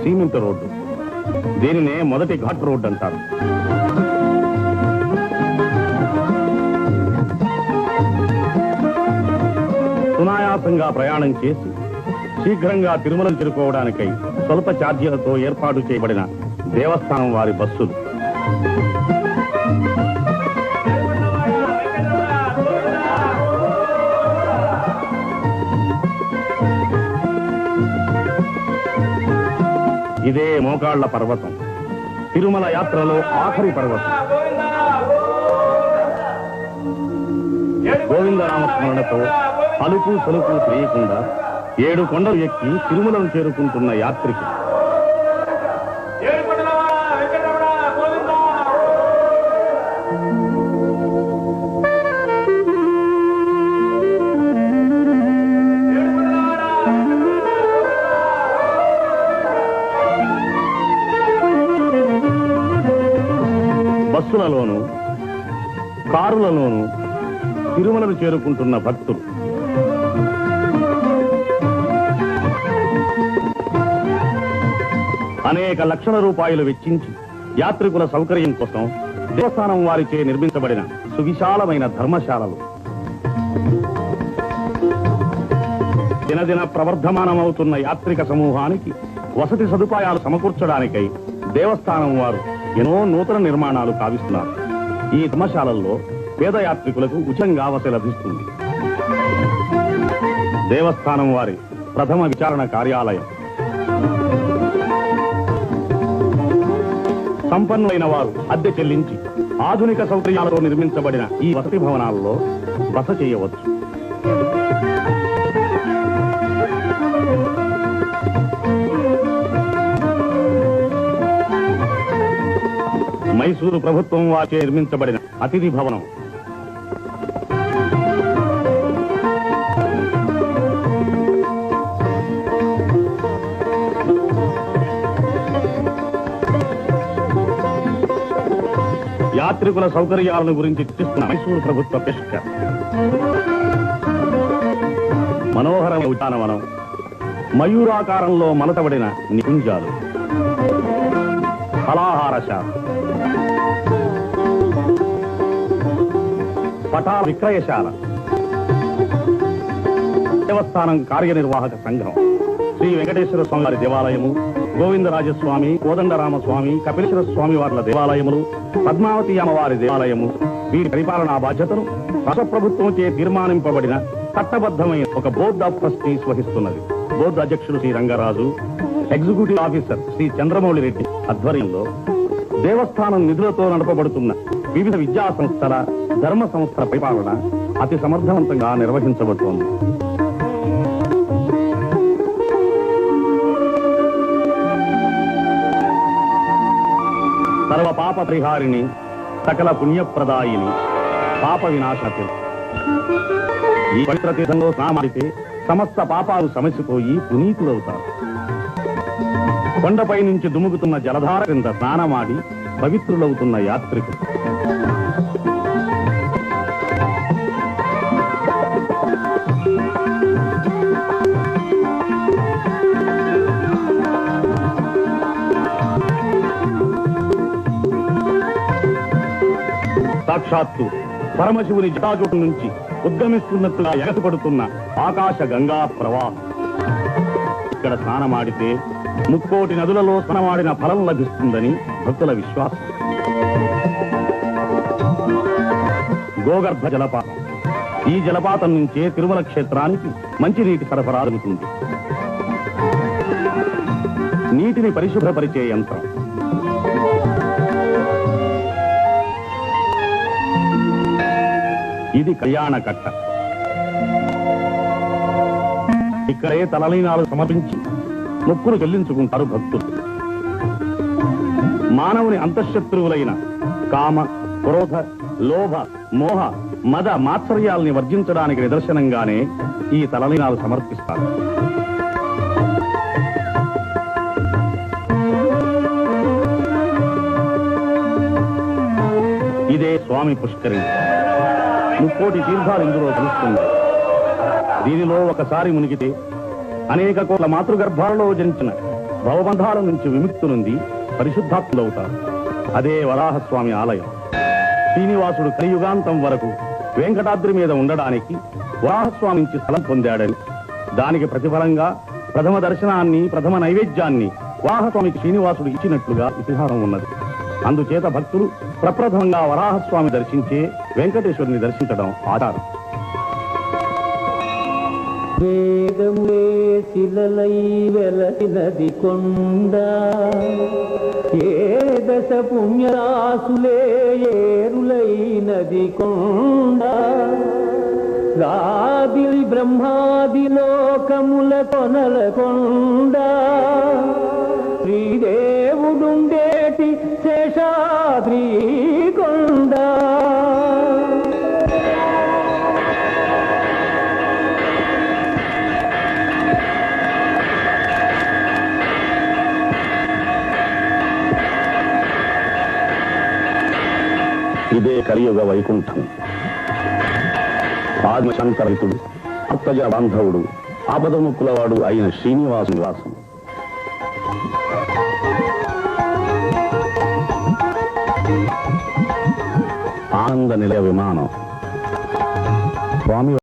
Cement road. దీనినే మొదటి ghat road అంటారు. సునాయాసంగా ప్రయాణం చేసి శీఘ్రంగా తిరుమలను చేరుకోవడానికై స్వల్ప ఛార్జీలతో ఏర్పాటు చేయబడిన దేవస్థానం వారి బస్సులు. ఇదే మోకాళ్ల పర్వతం, తిరుమల యాత్రలో ఆఖరి పర్వతం. గోవిందనామస్మరణతో అలుపు సలుపు తెలియకుండా 7 కొండలు ఎక్కి తిరుమలను చేరుకుంటున్న యాత్రికి బస్సులలోనూ కారులలోనూ తిరుమలను చేరుకుంటున్న భక్తులు. అనేక లక్షల రూపాయలు వెచ్చించి యాత్రికుల సౌకర్యం కోసం దేవస్థానం వారిచే నిర్మించబడిన సువిశాలమైన ధర్మశాలలు. దినదిన ప్రవర్ధమానమవుతున్న యాత్రిక సమూహానికి వసతి సదుపాయాలు సమకూర్చడానికై దేవస్థానం వారు ఎన్నో నూతన నిర్మాణాలు కావిస్తున్నారు. ఈ ధర్మశాలల్లో పేద యాత్రికులకు ఉచితంగా వసతి లభిస్తుంది. దేవస్థానం వారి ప్రథమ విచారణ కార్యాలయం. సంపన్నులైన వారు అద్దె చెల్లించి ఆధునిక సౌకర్యాలతో నిర్మించబడిన ఈ వసతి భవనాల్లో బస చేయవచ్చు. మైసూరు ప్రభుత్వం వాచే నిర్మించబడిన అతిథి భవనం. యాత్రికుల సౌకర్యాలను గురించి చర్చిస్తున్న మైసూరు ప్రభుత్వ పెష్కర్. మనోహరమైన ఉద్యానవనం, మయూరాకారంలో మలతబడిన నికుంజాలు, ఫలాహారశాల, పటా విక్రయశాల, దేవస్థానం కార్యనిర్వాహక సంఘం, శ్రీ వెంకటేశ్వర స్వామి వారి దేవాలయము, గోవిందరాజస్వామి, కోదండరామస్వామి, కపిలేశ్వర స్వామి వార్ల దేవాలయములు, పద్మావతి అమ్మవారి దేవాలయము, వీరి పరిపాలనా బాధ్యతను రాష్ట్ర ప్రభుత్వంచే తీర్మానింపబడిన చట్టబద్ధమైన ఒక బోర్డ్ ఆఫ్ ట్రస్టీస్ వహిస్తున్నది. బోర్డు అధ్యక్షుడు శ్రీ రంగరాజు, ఎగ్జిక్యూటివ్ ఆఫీసర్ శ్రీ చంద్రమౌళి రెడ్డి ఆధ్వర్యంలో దేవస్థానం నిధులతో నడపబడుతున్న వివిధ విద్యా సంస్థల, ధర్మ సంస్థల పరిపాలన అతి సమర్థవంతంగా నిర్వహించబడుతోంది. సర్వ పాప పరిహారిణి, సకల పుణ్యప్రదాయిని, పాప వినాశనతి. ఈ పవిత్ర తీర్థంలో స్నానమాడితే సమస్త పాపాలు సమసిపోయి పునీతులవుతారు. కొండపై నుంచి దుముకుతున్న జలధార క్రింద స్నానమాడి పవిత్రులవుతున్న యాత్రికులు. సాక్షాత్తు పరమశివుని జటాజూటం నుంచి ఉద్గమిస్తున్నట్టుగా ఎగసిపడుతున్న ఆకాశ గంగా ప్రవాహం. ఇక్కడ స్నానమాడితే 30 కోటి నదులలో స్నానమాడిన ఫలం లభిస్తుందని భక్తుల విశ్వాసం. గోగర్భ జలపాతం. ఈ జలపాతం నుంచే తిరుమల క్షేత్రానికి మంచినీటి సరఫరా జరుగుతుంది. నీటిని పరిశుభ్రపరిచే యంత్రం. ఇది కళ్యాణ కట్ట. ఇక్కడే తలలీనాలు సమర్పించి మొక్కులు చెల్లించుకుంటారు భక్తులు. మానవుని అంతఃశత్రువులైన కామ, క్రోధ, లోభ, మోహ, మద, మాత్సర్యాల్ని వర్జించడానికి నిదర్శనంగానే ఈ తలలీనాలు సమర్పిస్తారు. ఇదే స్వామి పుష్కరిణి. 30 కోటి తీర్థాలు ఇందులో కలుస్తుంది. దీనిలో ఒకసారి మునిగితే అనేక కోట్ల మాతృగర్భాలలో జనించిన భవబంధాల నుంచి విముక్తి నుండి పరిశుద్ధాత్ములవుతారు. అదే వరాహస్వామి ఆలయం. శ్రీనివాసుడు కలియుగాంతం వరకు వెంకటాద్రి మీద ఉండడానికి వరాహస్వామి నుంచి స్థలం పొందాడని, దానికి ప్రతిఫలంగా ప్రథమ దర్శనాన్ని, ప్రథమ నైవేద్యాన్ని వరాహస్వామికి శ్రీనివాసుడు ఇచ్చినట్లుగా ఇతిహాసం ఉన్నది. అందుచేత భక్తులు ప్రప్రథమంగా వరాహస్వామి దర్శించే వెంకటేశ్వరుని దర్శించడం ఆచారం. వేదములే శిలలై వెలసినది కొండ, ఏ దశ పుణ్యరాసులే ఏరులైనది కొండ, రాదిలి బ్రహ్మాది లోకముల కొనల కొండ, శ్రీదేవుడుండేటి శేషాద్రి కొండ. ఇదే కలియుగ వైకుంఠం. ఆత్మశంకరితుడు, అత్తజ బాంధవుడు, ఆపదముక్కులవాడు అయిన శ్రీనివాసు నివాసం. ఆనంద నిలయ విమానం స్వామి